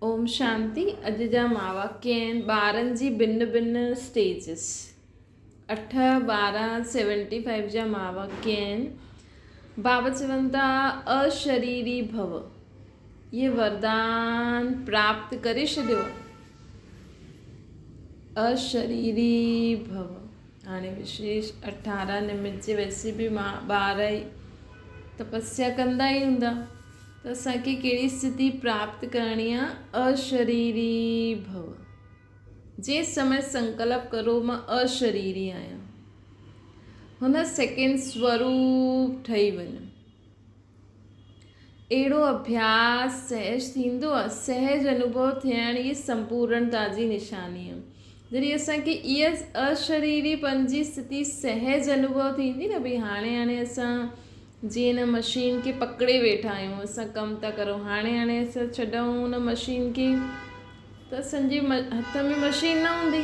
ओम शांति। अॼु जा वाक्य आहिनि ॿारनि जी भिन्न भिन्न स्टेजिस। 8 12 75 जा वाक्य आहिनि। बाबा चवनि था अशरीरी भव, ये वरदान प्राप्त करे छॾियो। अशरीरी भव हाणे विशेष 18 निमित जे वैसे बि ॿार तपस्या कंदा ई हूंदा, त असांखे कहिड़ी स्थिति प्राप्त करणी आहे? अशरीरी भव। जे समय संकल्प करो मां अशरीरी आहियां, हुन सेकेंड स्वरूप ठही वञो। अहिड़ो अभ्यास सहज थींदो आहे। सहज अनुभव थियण ई संपूर्णता जी निशानी आहे। जॾहिं असांखे इहा अशरीरीपन जी स्थिति सहज अनुभव थींदी न, भई हाणे असां जीअं न मशीन खे पकड़े वेठा आहियूं, असां कमु था करूं, हाणे असां छॾूं हुन मशीन खे त असांजे हथ में मशीन न हूंदी।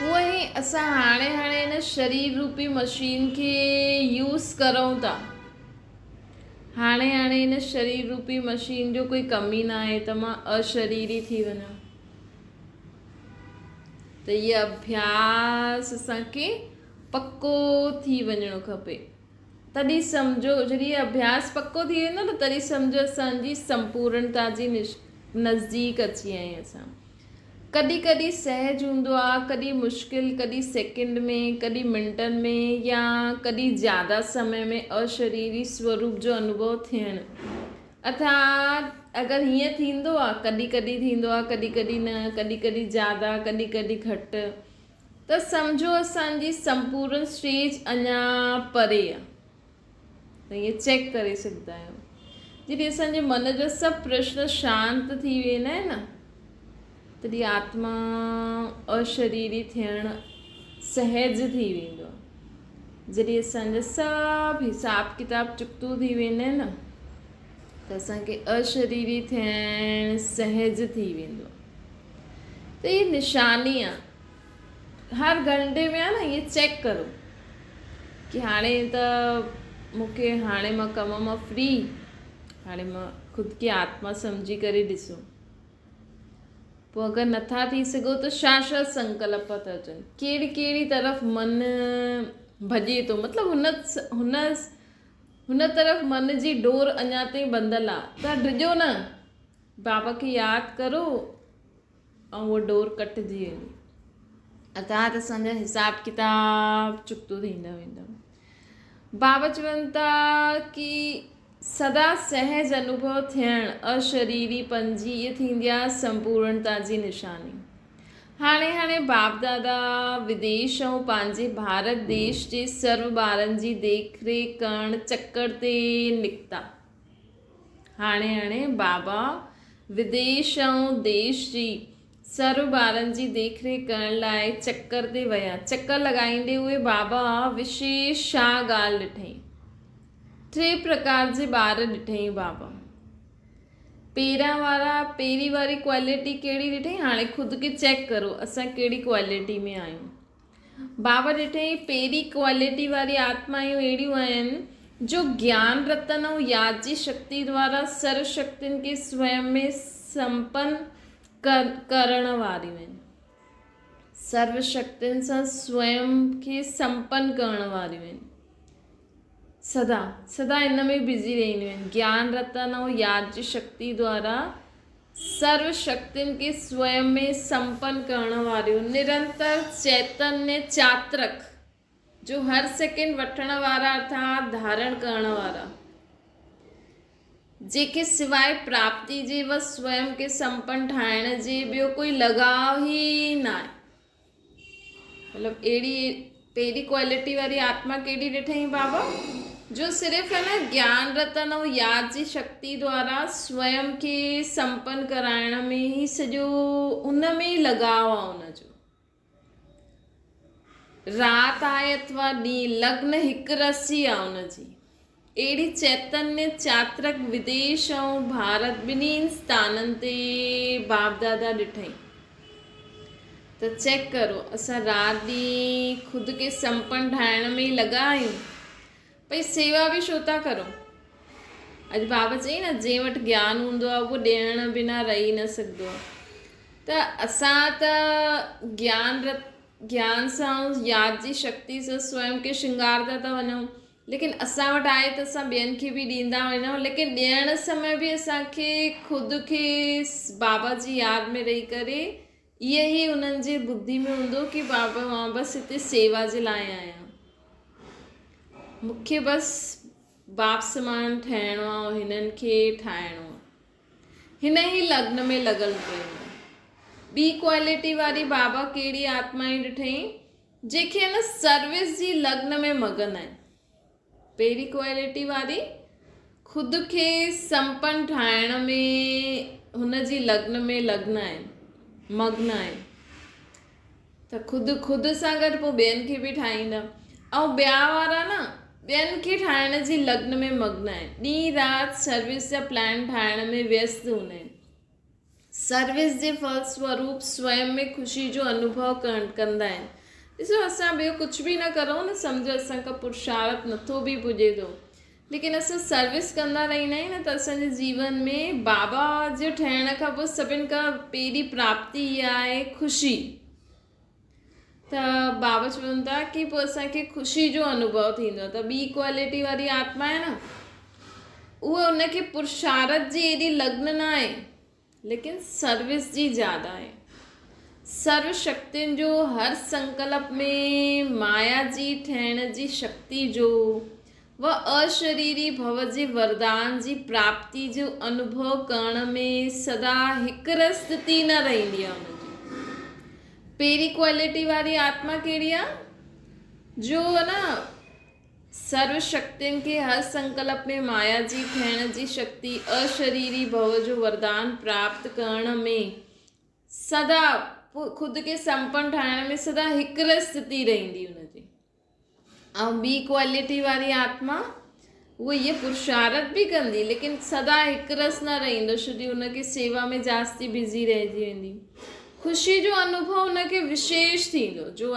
हूअं ई असां हाणे हिन शरीर रूपी मशीन खे यूज़ करूं था। हाणे हिन शरीर रूपी मशीन जो कोई कमी न आहे त मां अशरीरी थी वञा। त इहो अभ्यास असांखे पक्को थी वञणो खपे। तॾहिं सम्झो, जॾहिं अभ्यास पक्को थी वेंदो न, तॾहिं सम्झो असांजी संपूर्णता जी नज़दीक अची विया आहियूं असां। कॾहिं कॾहिं सहज हूंदो आहे, कॾहिं मुश्किल, कॾहिं सेकेंड में, कॾहिं मिंटनि में, या कॾहिं ज़्यादा समय में अशरीरी स्वरूप जो अनुभव थियणु। अर्थात अगरि हीअं थींदो आहे, कॾहिं कॾहिं थींदो आहे, कॾहिं कॾहिं न, कॾहिं कॾहिं ज़्यादा, कॾहिं कॾहिं घटि, त सम्झो असांजी संपूर्ण स्टेज अञा परे आहे। त ईअं चेक करे सघंदा आहियो। जॾहिं असांजे मन जा सभु प्रश्न शांत थी वेंदा आहिनि न, तॾहिं आत्मा अशरीरी थियणु सहज थी वेंदो आहे। जॾहिं असांजा सभु हिसाब किताब चुकतू थी वेंदा आहिनि न, त असांखे अशरीरी थियणु सहज थी वेंदो आहे। त इहा निशानी आहे। हर घंटे में आहे न, इहे चेक करो कि हाणे त मूंखे, हाणे मां कम मां फ्री, हाणे मां ख़ुदि खे आत्मा सम्झी करे ॾिसो। पोइ अगरि नथा थी सघो त छा छा संकल्प था अचनि, कहिड़ी कहिड़ी तरफ़ मन भॼे थो, मतिलबु हुन तरफ़ मन जी डोर अञा ताईं बंदल आहे। तव्हां डिॼो न, बाबा खे यादि करो ऐं उहा डोर कटिजी वेंदी। अर्थात असांजा हिसाब किताब चुकतो थींदा वेंदा। बाबा चवनि था कि सदा सहज अनुभव थियणु अशरीरीपन जी इहा थींदी आहे संपूर्णता जी निशानी। हाणे बाप दादा विदेश ऐं पंहिंजे भारत देश जे सर्व ॿारनि जी देखरेख करणु चकर ते निकिता। हाणे बाबा विदेश ऐं देश जी सर्व ॿारनि जी देखरेख करण लाइ चकर ते विया। चकर लॻाईंदे उहे बाबा विशेष छा ॻाल्हि ॾिठई? 3 प्रकार जे ॿार ॾिठई बाबा। पहिरीं वारी क्वालिटी कहिड़ी ॾिठई? हाणे ख़ुदि खे चेक करो, असां कहिड़ी क्वालिटी में आहियूं। बाबा ॾिठई पहिरीं क्वालिटी वारी आत्मायूं अहिड़ियूं आहिनि जो ज्ञान रतन ऐं यादि जी शक्ति द्वारा सर्व शक्तियुनि खे स्वयं में संपन्न करण वारियूं आहिनि। सर्व शक्तियुनि सां स्वयं खे संपन्न करण वारियूं आहिनि। सदा इन में बिज़ी रहंदियूं आहिनि। ज्ञान रतन ऐं यादि जी शक्ति द्वारा सर्व शक्तियुनि खे स्वयं में संपन्न करण वारियूं, निरंतर चैतन्य चात्रक जो हर सेकेंड वठण वारा, अर्थात धारण करण वारा, जेके सिवाय प्राप्ति जे व स्वयं खे संपन्न ठाहिण जे ॿियो कोई लॻाव ई न आहे। मतिलबु अहिड़ी पहिरीं क्वालिटी वारी आत्मा कहिड़ी ॾिठई बाबा? जो सिर्फ़ु है न ज्ञान रतन ऐं यादि जी शक्ति द्वारा स्वयं खे संपन्न कराइण में ई सॼो उन में ई लॻाव आहे। उनजो राति आहे अथवा ॾींहुं, लग्न हिकु रसी आहे उनजी। अहिड़ी चैतन्य चात्रक विदेश ऐं भारत ॿिन्हिनि स्थाननि ते बाप दादा ॾिठई। त चेक करो, असां राति ॾींहुं ख़ुदि खे संपन्न ठाहिण में ई लॻा आहियूं। भई सेवा बि छो था करो? अॼु बाबा चई न, जंहिं वटि ज्ञान हूंदो आहे उहो ॾियण बिना रही न सघंदो आहे। त असां त ज्ञान सां ऐं यादि जी शक्ति सां स्वयं खे श्रृंगारदा था वञूं, लेकिन असां वटि आहे त असां ॿियनि खे बि ॾींदा वञूं, लेकिन ॾियण समय बि असांखे ख़ुदि खे बाबा जी यादि में रही करे इहे ई उन्हनि जे ॿुधी में हूंदो कि बाबा मां बसि हिते सेवा जे लाइ आहियां, मूंखे बसि बाप समान ठहिणो आहे ऐं हिननि खे ठाहिणो आहे, हिन ई लग्न में लॻल पियो। ॿी क्वालिटी वारी बाबा कहिड़ी आत्माएं ॾिठई, जेके न सर्विस जी लग्न में मगन आहिनि। पहिरीं क्वालिटी वारी ख़ुदि खे संपन्न ठाहिण में हुन जी लग्न में मग्न आहिनि, त ख़ुदि सां गॾु पोइ ॿियनि खे बि ठाहींदा। ऐं ॿिया वारा न ॿियनि खे ठाहिण जी लग्न में मग्न आहिनि, ॾींहुं राति सर्विस जा प्लान ठाहिण में व्यस्त हूंदा आहिनि। सर्विस जे फलस्वरूप स्वयं में ख़ुशी जो अनुभव कंदा आहिनि। ॾिसो, असां ॿियो कुझु बि न करूं न, सम्झो असांखां पुरुषार्थ नथो बि पुॼे थो, लेकिन असां सर्विस कंदा रहंदा आहियूं न, त असांजे जीवन में बाबा जो ठहिण खां पोइ सभिनि खां पहिरीं प्राप्ति इहा आहे ख़ुशी। त बाबा चवनि था कि पोइ असांखे ख़ुशी जो अनुभव थींदो आहे। त ॿी क्वालिटी वारी आत्मा आहे न, उहा उनखे पुरुषार्थ जी एॾी लग्न न आहे, लेकिन सर्विस जी ज़्यादा आहे। सर्व शक्तियुनि जो हर संकल्प में माया जी ठहिण जी शक्ति जो व अशरीरी भव जे वरदान जी प्राप्ति जो अनुभव करण में सदा हिकु स्थिति न रहंदी आहे हुनजी। पहिरीं क्वालिटी वारी आत्मा कहिड़ी आहे, जो न सर्व शक्तियुनि खे हर संकल्प में माया जी ठहिण जी शक्ति अशरीरी भव जो वरदान प्राप्त करण में सदा ख़ुदि खे संपन्न ठाहिण में सदा हिकु स्थिति रहंदी हुनजी। ऐं ॿी क्वालिटी वारी आत्मा उहा इहे पुरुषार्थ बि कंदी, लेकिन सदा हिकु रस न रहंदो, छोकी हुनखे सेवा में जास्ती बिज़ी रहिजी वेंदी। ख़ुशी जो अनुभव हुनखे विशेष थींदो। जो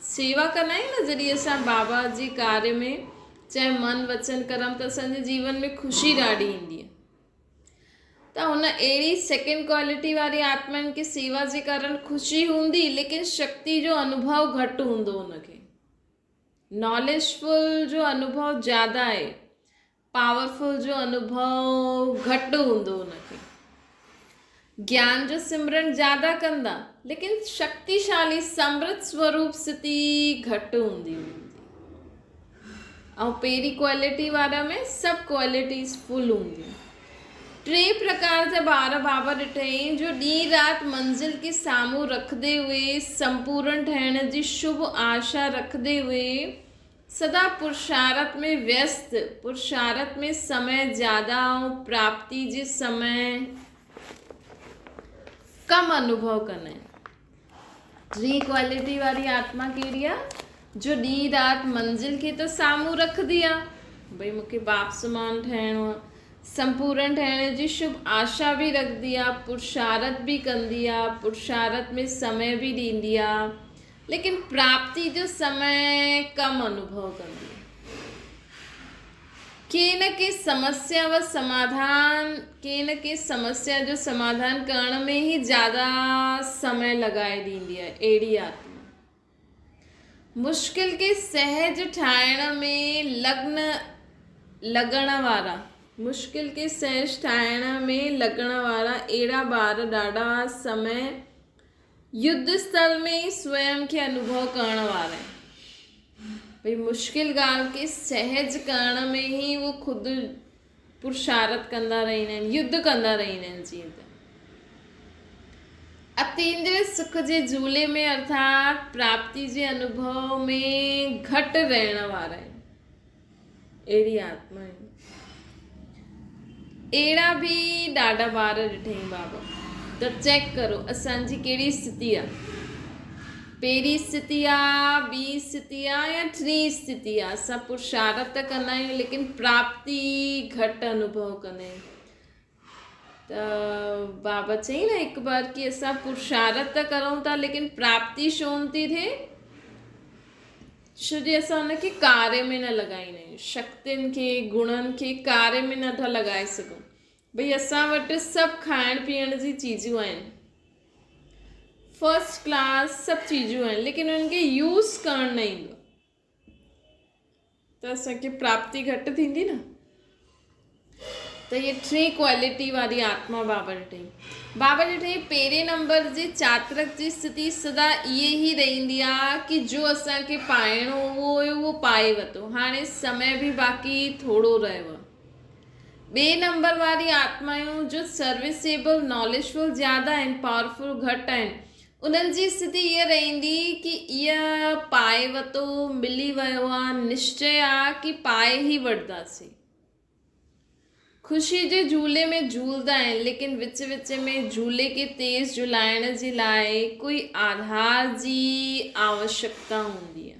सेवा कंदा आहियूं न, जॾहिं असां बाबा जी कार्य में चाहे मन वचन कर्म, त असांजे जीवन में ख़ुशी ॾाढी ईंदी आहे। त हुन अहिड़ी सेकेंड क्वालिटी वारी आत्माउनि खे सेवा जे कारण ख़ुशी हूंदी, लेकिन शक्ति जो अनुभव घटि हूंदो हुनखे। नॉलेजफुल जो अनुभव ज़्यादा आहे, पावरफुल जो अनुभव घटि हूंदो हुनखे। ज्ञान जो सिमरन ज़्यादा कंदा, लेकिन शक्तिशाली समृद्ध स्वरूप स्थिति घटि हूंदी हुनजी। ऐं पहिरीं क्वालिटी वारा में सभु क्वालिटीज़ फुल हूंदियूं। टे प्रकार जा ॿार बाबा ॾिठई, जो ॾींहुं राति मंज़िल के साम्हूं रखंदे हुए, संपूर्ण ठहिण जी शुभ आशा रखंदे हुए सदा पुरुषार्थ में व्यस्त, पुरुषार्थ में समय ज़्यादा ऐं प्राप्ति जे समय कम अनुभव कंदा आहिनि। टी क्वालिटी वारी आत्मा कहिड़ी आहे, जो ॾींहुं राति मंज़िल खे त साम्हूं रखंदी आहे, भई मूंखे बाप समान ठहिणो आहे, संपूर्ण ठहिण जी शुभ आशा भी रखदी आहे, पुरुषार्थ भी कंदी आहे, पुरुषार्थ में समय भी ॾींदी आहे, लेकिन प्राप्ति जो समय कम अनुभव कंदी आहे। के न के समस्या जो समाधान करण में ही ज़्यादा समय लगाए ॾींदी आहे। अहिड़ी आत्मा मुश्किल के सहज ठाहिण में मुश्किल के सहज ठाहिण में लॻण वारा अहिड़ा ॿार ॾाढा समय युद्ध स्थल में ही स्वयं खे अनुभव करण वारा आहिनि। भई मुश्किल ॻाल्हि खे सहज करण में ही वो खुदि पुरुषार्थ कंदा रहंदा आहिनि, युद्ध कंदा रहंदा आहिनि। जीअं त अतीन्द्रिय सुख जे झूले में अर्थात प्राप्ति जे अनुभव में घटि रहण वारा आहिनि। अहिड़ी आत्मा आहिनि। अहिड़ा बि ॾाढा ॿार ॾिठई बाबा। त चेक करो असांजी कहिड़ी स्थिति आहे। पहिरीं स्थिति आहे, ॿी स्थिति आहे या टी स्थिति आहे। असां पुरुषार्थ त कंदा आहियूं, लेकिन प्राप्ति घटि अनुभव कंदा आहियूं। त बाबा चई न हिकु बार कि असां पुरुषार्थ त करूं था, लेकिन प्राप्ति छो नथी थिए? छो जे असां हुनखे कार्य में न लॻाईंदा आहियूं, शक्तियुनि खे गुणनि खे कार्य में नथा लॻाए सघूं। भई असां वटि सभु खाइण पीअण जी चीजूं आहिनि, फर्स्ट क्लास सभु चीजूं आहिनि, लेकिन उन्हनि खे यूज़ करणु न ईंदो त असांखे प्राप्ति घटि थींदी न। त इहे 3 क्वालिटी वारी आत्मा बाबा ॾिठई। बाबा ॾिठई पहिरें नंबर जी चातरक जी स्थिति सदा इहे ई रहंदी आहे कि जो असांखे पाइणो हुओ उहो पाए वरितो, हाणे समय बि बाक़ी थोरो रहियो आहे। ॿिए नंबर वारी आत्मायूं जो सर्विसेबल नॉलेजफुल ज़्यादा आहिनि, पावरफुल घटि आहिनि, उन्हनि जी स्थिति ईअं रहंदी कि इहा पाए वरितो, मिली वियो आहे, निश्चय आहे कि पाए ई वठंदासीं। ख़ुशी जे झूले में झूलंदा आहिनि, लेकिन विच विच में झूले खे तेज़ झुलाइण जे लाइ कोई आधार जी आवश्यकता हूंदी आहे।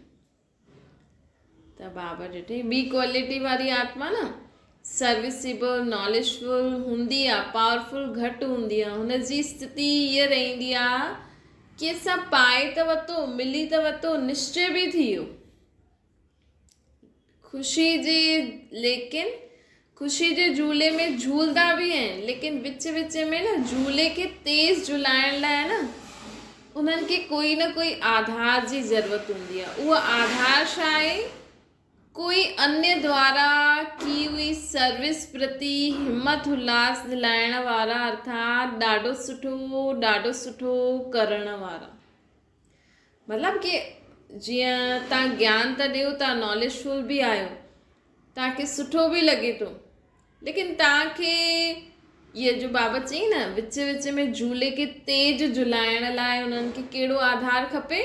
त बाबा ॾिठे ॿी क्वालिटी वारी आत्मा न सर्विसेबल नॉलेजफुल हूंदी आहे, पावरफुल घटि हूंदी आहे। हुनजी स्थिति ईअं रहंदी आहे कि असां पाए त वरितो, मिली त वरितो, निश्चय बि थी वियो ख़ुशी जे झूले में झूलंदा बि आहिनि, लेकिन विच विच में न झूले खे तेज़ झुलाइण लाइ न उन्हनि खे कोई न कोई आधार जी ज़रूरत हूंदी आहे। उहो आधार छा आहे? कोई अन्य द्वारा की हुई सर्विस प्रति हिम्मत उल्लास दिलाइण वारा, अर्थात ॾाढो सुठो करण वारा। मतिलबु कि जीअं तव्हां ज्ञान था ॾियो, तव्हां नॉलेजफुल बि आहियो, तव्हांखे सुठो बि लॻे थो, लेकिन तव्हांखे ये जो बाबा चई न विच विच में झूले खे तेज झुलाइण लाइ उन्हनि खे कहिड़ो आधार खपे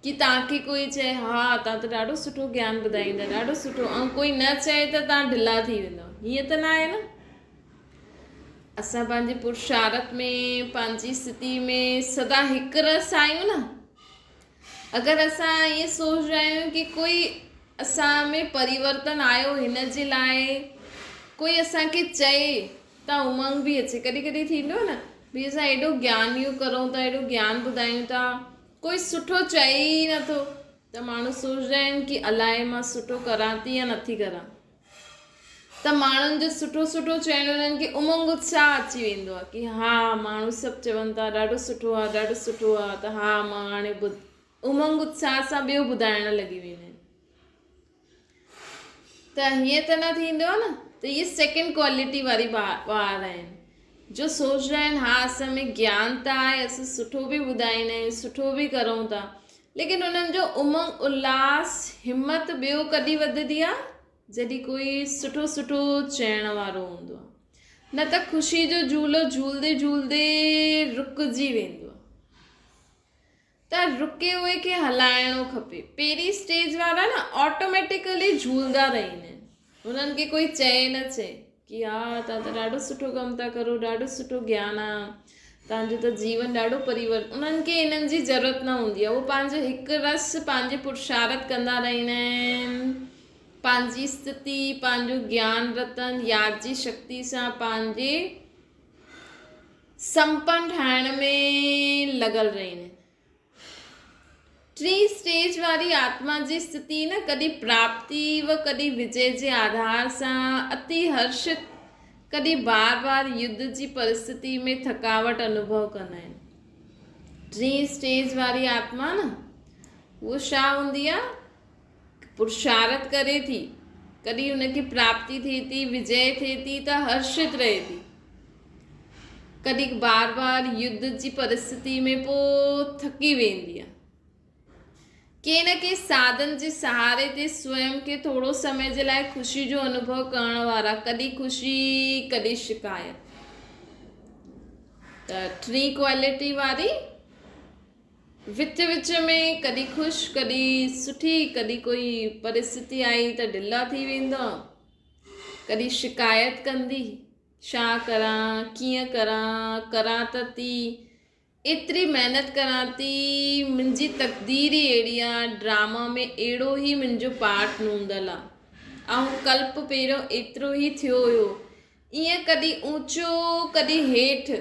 कि तव्हांखे कोई चए हा तव्हां त ॾाढो सुठो ज्ञान ॿुधाईंदा, ॾाढो सुठो, ऐं कोई न चए त तव्हां ढिला थी वेंदव। हीअं त न आहे न। असां पंहिंजे पुरुषार्थ में, पंहिंजी स्थिति में सदा हिकु रस आहियूं न। अगरि असां ईअं सोच रहिया आहियूं कि कोई असां में परिवर्तन आयो, हिन जे लाइ कोई असांखे चए त उमंग बि अचे। कॾहिं कॾहिं थींदो आहे न भई असां एॾो ज्ञान इहो करूं था, एॾो ज्ञान ॿुधायूं था, कोई सुठो चए ई नथो त माण्हू सोचंदा आहिनि कि अलाए मां सुठो करां थी या नथी करां। त माण्हुनि जो सुठो चवण उन्हनि खे उमंग उत्साह अची वेंदो आहे कि हा माण्हू सभु चवनि था ॾाढो सुठो आहे, त हा मां हाणे उमंग उत्साह सां ॿियो ॿुधाइण लॻी वेंदा आहिनि। त हीअं त न थींदो आहे न। त इहे सेकेंड क्वालिटी वारी ॿार आहिनि जो सोच रहा आहिनि हा असां में ज्ञान त आहे, असां सुठो बि ॿुधाईंदा आहियूं, सुठो बि करूं था, लेकिन उन्हनि जो उमंग उल्लास हिम्मत ॿियो कॾहिं वधंदी आहे जॾहिं कोई सुठो चइण वारो हूंदो आहे, न त ख़ुशी जो झूलो झूलदे झूलदे रुकिजी वेंदो आहे। त रुके हुए खे हलाइणो खपे। पहिरीं स्टेज वारा न ऑटोमेटिकली झूलंदा रहंदा आहिनि, उन्हनि खे कोई चए न चए कि हा तव्हां त ॾाढो सुठो कमु था करो, ॾाढो सुठो ज्ञान आहे, तव्हांजो त जीवन ॾाढो परिवर्तन, उन्हनि खे इन्हनि जी ज़रूरत न हूंदी आहे। उहो पंहिंजो हिकु रस पंहिंजे पुरुषार्थ कंदा रहंदा आहिनि, पंहिंजी स्थिति, पंहिंजो ज्ञान रतन यादि जी शक्ति सां पंहिंजे संपन्न ठाहिण में लॻल रहंदा आहिनि। 3 स्टेज वारी आत्मा जी स्थिति न कॾहिं प्राप्ति व कॾहिं विजय जे आधार सां अति हर्षित, कॾहिं बार युद्ध जी परिस्थिति में थकावट अनुभव कंदा आहिनि। 3 स्टेज वारी आत्मा न उहो छा हूंदी आहे? पुरुषार्थ करे थी, कॾहिं हुनखे प्राप्ति थिए थी, विजय थिए थी त हर्षित रहे थी, कॾहिं बार युद्ध जी परिस्थिति में पोइ थकी वेंदी आहे। के न के साधन जे सहारे ते स्वयं खे थोरो समय जे लाइ ख़ुशी जो अनुभव करण वारा, कॾहिं ख़ुशी कॾहिं शिकायत। त 3 क्वालिटी वारी विच विच में कॾहिं ख़ुशि, कॾहिं सुठी, कॾहिं कोई परिस्थिति आई त ढिला थी वेंदा, कॾहिं शिकायत कंदी छा करां, कीअं करां त थी, एतिरी महिनत करां थी, मुंहिंजी तक़दीर ई अहिड़ी आहे, ड्रामा में अहिड़ो ई मुंहिंजो पार्ट नूंदल आहे, ऐं कल्प पहिरियों एतिरो ई थियो हुयो, ईअं कॾहिं ऊंचो कॾहिं हेठि,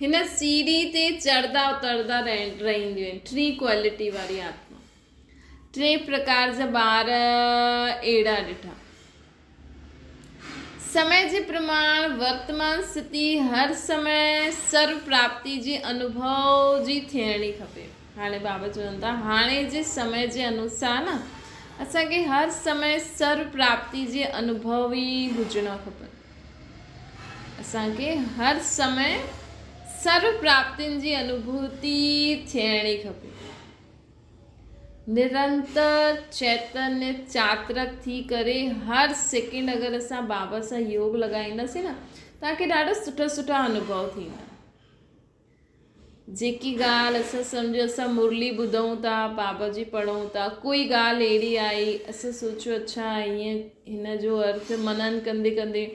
हिन सीढ़ी ते चढ़ंदा उतरंदा रहंदियूं आहिनि 3 क्वालिटी वारी आत्मा। टे प्रकार जा ॿार अहिड़ा ॾिठा। समय जे प्रमाण वर्तमान स्थिति हर समय सर्व प्राप्ति जी अनुभव जी थियणी खपे। हाणे बाबा चवनि था हाणे जे समय जे अनुसार न असांखे हर समय सर्व प्राप्ति जे अनुभव ई हुजणा खपनि। असांखे हर समय सर्व प्राप्तियुनि जी अनुभूति थियणी खपे। निरंतर चैतन्य चात्रक थी करे हर सेकेंड अगरि असां बाबा सां योग लॻाईंदासीं न तव्हांखे ॾाढा सुठा सुठा अनुभव थींदा। जेकी ॻाल्हि असां सम्झो असां मुरली ॿुधूं था, बाबा जी पढ़ूं था, कोई ॻाल्हि अहिड़ी आई असां सोचियो अच्छा ईअं हिन जो अर्थ मनन कंदे कंदे,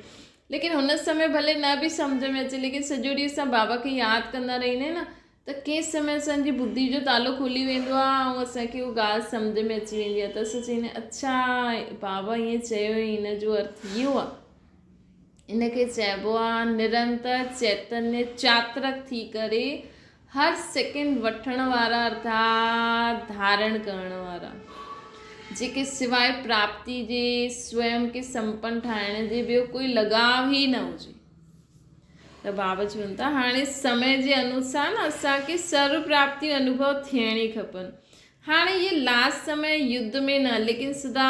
लेकिन हुन समय भले न बि सम्झ में अचे, लेकिन सॼो ॾींहुं असां बाबा खे यादि कंदा रहंदा आहियूं न त कंहिं समय असांजी ॿुधी जो तालो खुली वेंदो आहे ऐं असांखे उहा ॻाल्हि सम्झ में अची वेंदी आहे त असां चवंदा आहियूं अच्छा बाबा ईअं चयो हिन जो अर्थ इहो आहे। इनखे चइबो आहे निरंतर चैतन्य चात्रक थी करे हर सेकेंड वठण वारा अर्थात धारण करण वारा, जेके सवाइ प्राप्ति जे स्वयं खे संपन्न ठाहिण जे ॿियो कोई लॻाव ई न हुजे। त बाबा चवनि था हाणे समय जे अनुसार न असांखे सर्व प्राप्ति अनुभव थियणी खपनि। हाणे ये लास्ट समय युद्ध में न लेकिन सदा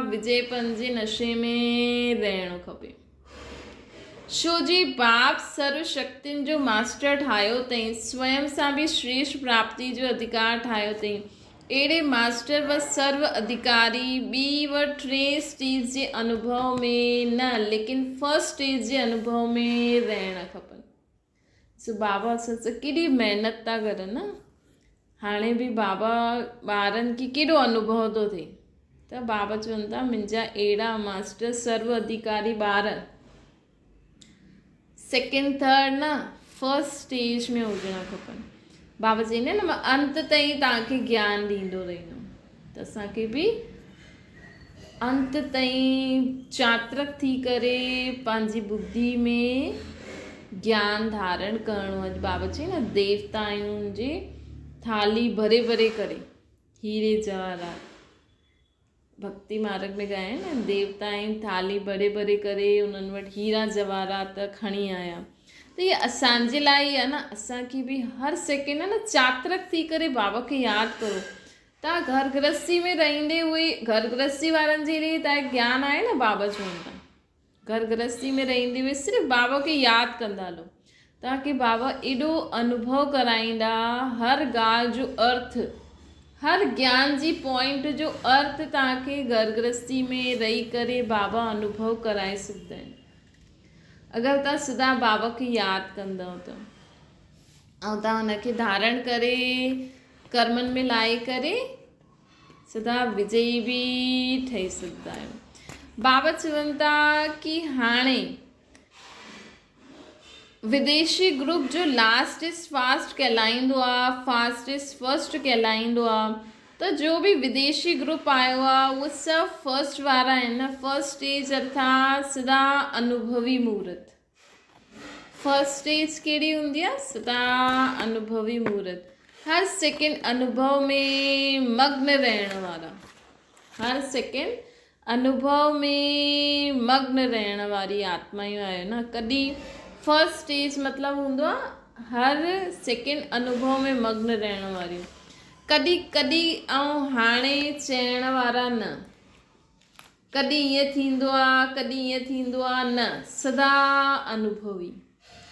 विजयपन जे नशे में रहणो खपे। छो जी बाप सर्व शक्तियुनि जो मास्टर ठाहियो अथई, स्वयं सां बि श्रेष्ठ प्राप्ति जो अधिकार ठाहियो अथई। अहिड़े मास्टर व सर्व अधिकारी ॿी व टे स्टेज जे अनुभव में न लेकिन फर्स्ट स्टेज जे अनुभव में रहणु खपनि। सो बाबा असां सां केॾी महिनत था करनि न। हाणे बि बाबा ॿारनि खे केॾो अनुभव थो थिए त बाबा चवनि था मुंहिंजा अहिड़ा मास्टर सर्व अधिकारी ॿार सेकेंड थर्ड न फर्स्ट स्टेज में हुजणा खपनि। बाबा चवंदा आहिनि न मां अंत ताईं तव्हांखे ज्ञान ॾींदो रहंदुमि, त असांखे बि अंत ताईं चात्रक थी करे पंहिंजी बुद्धि में ज्ञान धारण करणो आहे। बाबा चई न देवताउनि जी थाली भरे भरे करे हीरे जवाहरात भक्ति मार्ग में ॻाया न देवताउनि थाली भरे भरे करे उन्हनि वटि हीरा जवाहरात खणी आया। त इहे असांजे लाइ आहे न, असांखे बि हर सेकेंड न चात्रक थी करे बाबा खे यादि करो। तव्हां घर गृहस्थी में रहंदे हुए घर गृहस्थी वारनि जे लिए तव्हांखे ज्ञान आहे न, बाबा चवनि था घर गृहस्थी में रहंदे हुए सिर्फ़ु बाबा खे यादि कंदा हलो, तव्हांखे बाबा एॾो अनुभव कराईंदा, हर ॻाल्हि जो अर्थ हर ज्ञान जी पॉइंट जो अर्थ तव्हांखे घर गृहस्थी में रही करे बाबा अनुभव कराए सघंदा आहिनि अगरि तव्हां सदा बाबा खे यादि कंदव त, ऐं तव्हां हुनखे धारण करे कर्मनि में लाइ करे सदा विजयी बि ठही सघंदा आहियो। बाबा चवनि था कि हाणे विदेशी ग्रुप जो लास्ट इज फास्ट कहलाईंदो आहे, फास्ट इज फर्स्ट कहलाईंदो आहे। त जो बि विदेशी ग्रुप आयो आहे उहे सभु फर्स्ट वारा आहिनि न। फर्स्ट स्टेज अर्थात सदा अनुभवी मुहूर्त। फर्स्ट स्टेज कहिड़ी हूंदी आहे? सदा अनुभवी मुहूर्त, हर सेकेंड अनुभव में मग्न रहण वारा, हर सेकेंड अनुभव में मग्न रहण वारी आत्मायूं आहियो न। कॾहिं फर्स्ट स्टेज मतिलबु हूंदो आहे हर सेकेंड अनुभव में मग्न रहण वारियूं, कॾहिं कॾहिं ऐं हाणे चइण वारा न। कॾहिं ईअं थींदो आहे कॾहिं ईअं थींदो आहे न, सदा अनुभवी,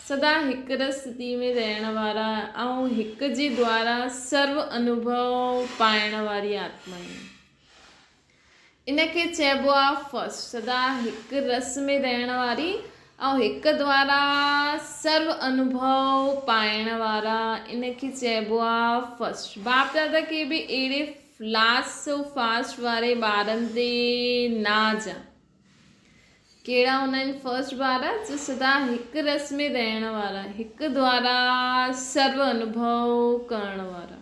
सदा हिकु स्थिति में रहण वारा ऐं हिक जे द्वारा सर्व अनुभव पाइण वारी आत्मायूं। इनखे चइबो आहे फर्स्ट, सदा हिकु रस में रहण वारी ऐं हिक द्वारा सर्व अनुभव पाइण वारा, इनखे चइबो आहे फर्स्ट। बाप दादा खे बि अहिड़े लास्ट फास्ट वारे ॿारनि ते नाज़ आहे। कहिड़ा हूंदा आहिनि फर्स्ट ॿार? जो सदा हिकु रस में रहण वारा, हिक द्वारा सर्व अनुभव करण वारा।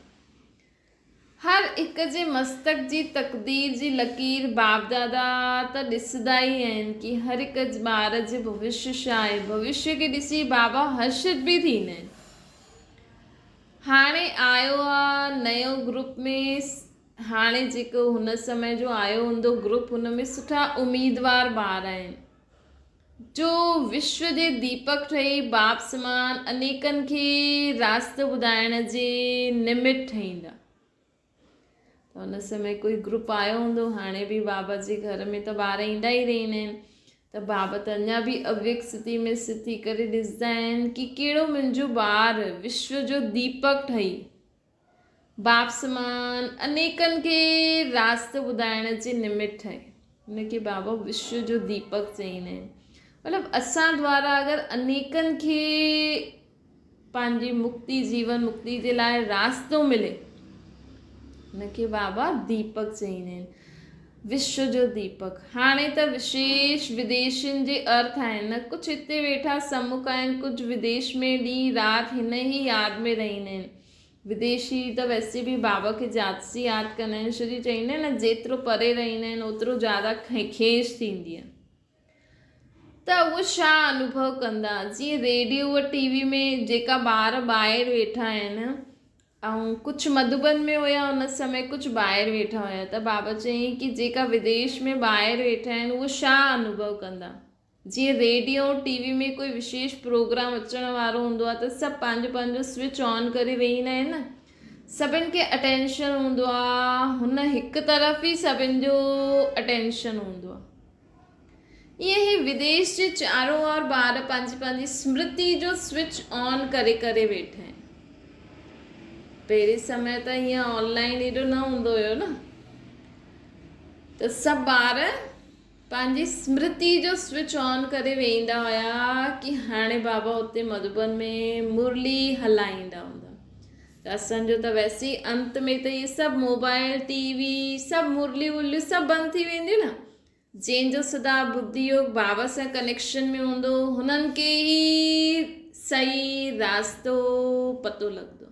हर हिक जे मस्तक जी तक़दीर जी लकीर बाप दादा त ॾिसंदा ई आहिनि कि हर हिक ॿार जे भविष्य छा आहे। भविष्य खे ॾिसी बाबा हर्षित बि थींदा आहिनि। हाणे आयो आहे नयो ग्रुप में हाणे जेको हुन समय जो आयो हूंदो ग्रुप, हुन में सुठा उम्मीदवार ॿार आहिनि जो विश्व जे दीपक ठही बाप समान अनेकनि खे रास्तो ॿुधाइण जे निमित ठहींदा। त हुन समय कोई ग्रुप आयो हूंदो। हाणे बि बाबा जे घर में त ॿार ईंदा ई रहंदा आहिनि। त बाबा त अञा बि अव्यक्त स्थिति में स्थिति करे ॾिसंदा आहिनि कि कहिड़ो मुंहिंजो ॿार विश्व जो दीपक ठही बाप समान अनेकनि खे रास्तो ॿुधाइण जे निमित ठहे। हुनखे बाबा विश्व जो दीपक चईंदा आहिनि। मतिलबु असां द्वारा अगरि अनेकनि खे पंहिंजी मुक्ति, जीवन मुक्ति जे लाइ रास्तो मिले, हुनखे बाबा दीपक चईंदा आहिनि, विश्व जो दीपक। हाणे त विशेष विदेशियुनि जे अर्थ आहिनि न, कुझु हिते वेठा सम्मुख आहिनि, कुझु विदेश में ॾींहुं राति हिन ई यादि में रहंदा आहिनि। विदेशी त वैसे बि बाबा खे जाची यादि कंदा आहिनि, छो जो चईंदा आहिनि न, जेतिरो परे रहंदा आहिनि ओतिरो ज़्यादा खेच थींदी आहे। त उहो छा अनुभव कंदा, जीअं रेडियो टीवी में जेका ॿार ॿाहिरि वेठा आहिनि, ऐं कुझु मधुबन में हुया हुन समय, कुझु ॿाहिरि वेठा हुया। त बाबा चयईं कि जेका विदेश में ॿाहिरि वेठा आहिनि उहो छा अनुभव कंदा। जीअं रेडियो टीवी में कोई विशेष प्रोग्राम अचण वारो हूंदो आहे त सभु पंहिंजो पंहिंजो स्विच ऑन करे वेहींदा आहिनि न, सभिनि खे अटेंशन हूंदो आहे, हुन हिकु तरफ़ ई सभिनि जो अटेंशन हूंदो आहे। ईअं ई विदेश जे चारों ओर ॿार पंहिंजी पंहिंजी स्मृति जो स्विच ऑन करे करे वेठा आहिनि। पहिरें समय त हीअं ऑनलाइन एॾो न हूंदो हुयो न, त सभु ॿार पंहिंजी स्मृति जो स्विच ऑन करे वेहींदा हुया कि हाणे बाबा हुते मधुबन में मुरली हलाईंदा हूंदा। त असांजो त वैसे ई अंत में त इहे सभु मोबाइल, टीवी, सभु मुरली वुरलियूं सभु बंदि थी वेंदियूं न। जंहिंजो सदा बुद्धि योग बाबा सां कनेक्शन में हूंदो, हुननि खे ई सही रास्तो पतो लॻंदो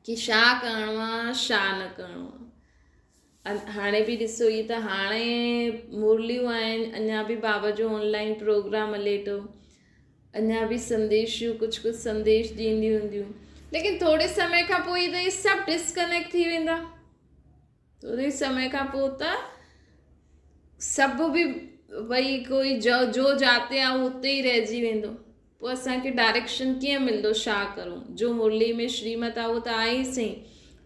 कि छा करिणो आहे, छा न करिणो आहे। हाणे बि ॾिसो, इहे त हाणे मुरलियूं आहिनि, अञा बि बाबा जो ऑनलाइन प्रोग्राम हले थो, अञा बि संदेशूं कुझु कुझु संदेश ॾींदियूं हूंदियूं, लेकिन थोरे समय खां पोइ इहे सभु डिस्कनेक्ट थी वेंदा। थोरे समय खां पोइ त सभु बि भई कोई जो जाते आहे उते ई रहिजी वेंदो। पोइ असांखे डायरेक्शन कीअं मिलंदो, छा करूं। जो मुरली में श्रीमत आहे उहो त आहे ई सही,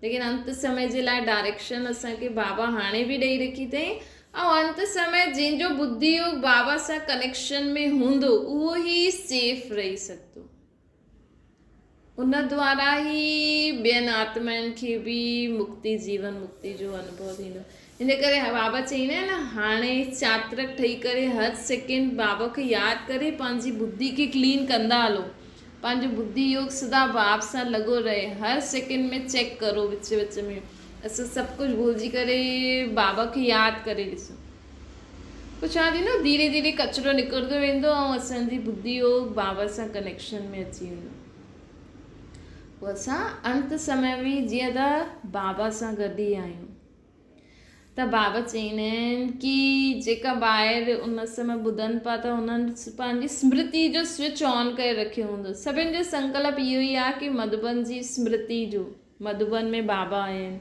लेकिन अंत समय जे लाइ डायरेक्शन असांखे बाबा हाणे बि ॾेई रखी अथई। ऐं अंत समय जंहिंजो बुद्धि योग बाबा सां कनेक्शन में हूंदो उहो ई सेफ रही सघंदो। उन द्वारा ई ॿियनि आत्माउनि खे बि मुक्ति, जीवन मुक्ति जो अनुभव थींदो। इन करे बाबा चईंदा आहिनि न, हाणे चात्रक ठही करे हर सेकेंड बाबा खे यादि करे पंहिंजी बुद्धि खे क्लीन कंदा हलो। पंहिंजो बुद्धि योग सदा बाप सां लॻो रहे, हर सेकेंड में चेक करो विच विच में। असां सभु कुझु भुलिजी करे बाबा खे यादि करे ॾिसूं। पोइ छा थींदो, धीरे धीरे कचिरो निकिरंदो वेंदो ऐं असांजी बुद्धि योग बाबा सां कनेक्शन में अची वेंदो। पोइ असां अंत समय बि जीअं त बाबा सां गॾु ई आहियूं। त बाबा चईंदा आहिनि कि जेका ॿाहिरि उन समय ॿुधनि पिया त हुननि पंहिंजी स्मृति जो स्विच ऑन करे रखियो हूंदो। सभिनि जो संकल्प इहो ई आहे कि मधुबन जी स्मृति जो, मधुबन में बाबा आहिनि।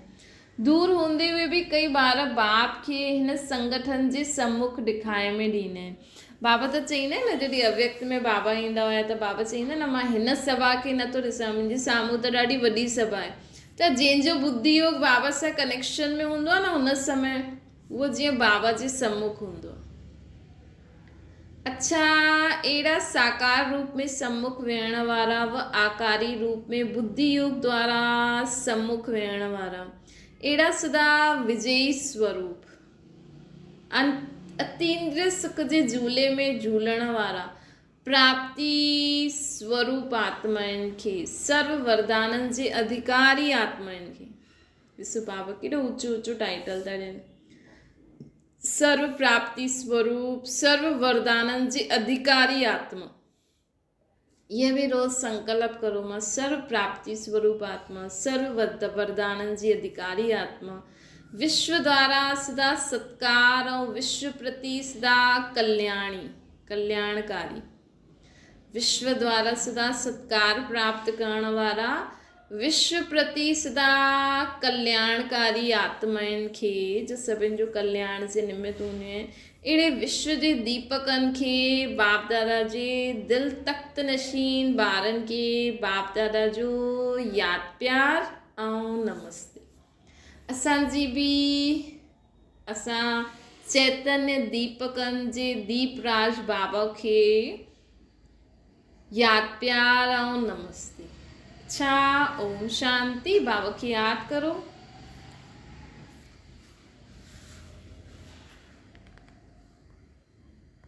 दूर हूंदे हुए बि कई ॿार बाप खे हिन संगठन जे सम्मुख ॾेखारे में ॾींदा आहिनि। बाबा त चईंदा आहिनि न, जॾहिं अव्यक्त में बाबा ईंदा हुया त बाबा चईंदा न, मां हिन सभा खे नथो ॾिसां, मुंहिंजे साम्हूं त ॾाढी वॾी सभा आहे। त जंहिंजो बुद्धि योग बाबा सां कनेक्शन में हूंदो आहे न, हुन समय उहो जीअं बाबा जे सम्मुख हूंदो आहे। अच्छा, अहिड़ा साकार रूप में सम्मुख वेहण वारा व आकारी रूप में बुद्धि योग द्वारा सम्मुख वेहण वारा, अहिड़ा सदा विजयी स्वरूप, अतीन्द्रिय सुख जे झूले में झूलण वारा, प्राप्ति स्वरूप आत्माउनि खे, सर्व वरदाननि जे अधिकारी आत्माउनि खे। ॾिसो बाबा केॾो ऊंचो ऊंचो टाइटल था ॾियनि। सर्व प्राप्ति स्वरूप, सर्व वरदाननि जे अधिकारी आत्मा। यह भी रोज संकल्प करो, मां सर्व प्राप्ति स्वरूप आत्मा, सर्व वरदाननि जी अधिकारी आत्मा, विश्व द्वारा सदा सत्कार और विश्व प्रति सदा कल्याणकारी, विश्व द्वारा सदा सत्कार प्राप्त करण वारा, विश्व प्रति सदा कल्याणकारी आत्माउनि खे जो सभिनि जो कल्याण जे निमित हूंदियूं आहिनि, अहिड़े विश्व जे दीपकनि खे बाप दादा जे दिल तख्त नशीन ॿारनि खे बाप दादा जो यादि प्यार ऐं नमस्ते। असांजी बि असां चैतन्य दीपकनि जे दीपराज बाबा खे यादि प्यार ऐं नमस्ते। अच्छा, ओम शांति। बाबा खे यादि करो।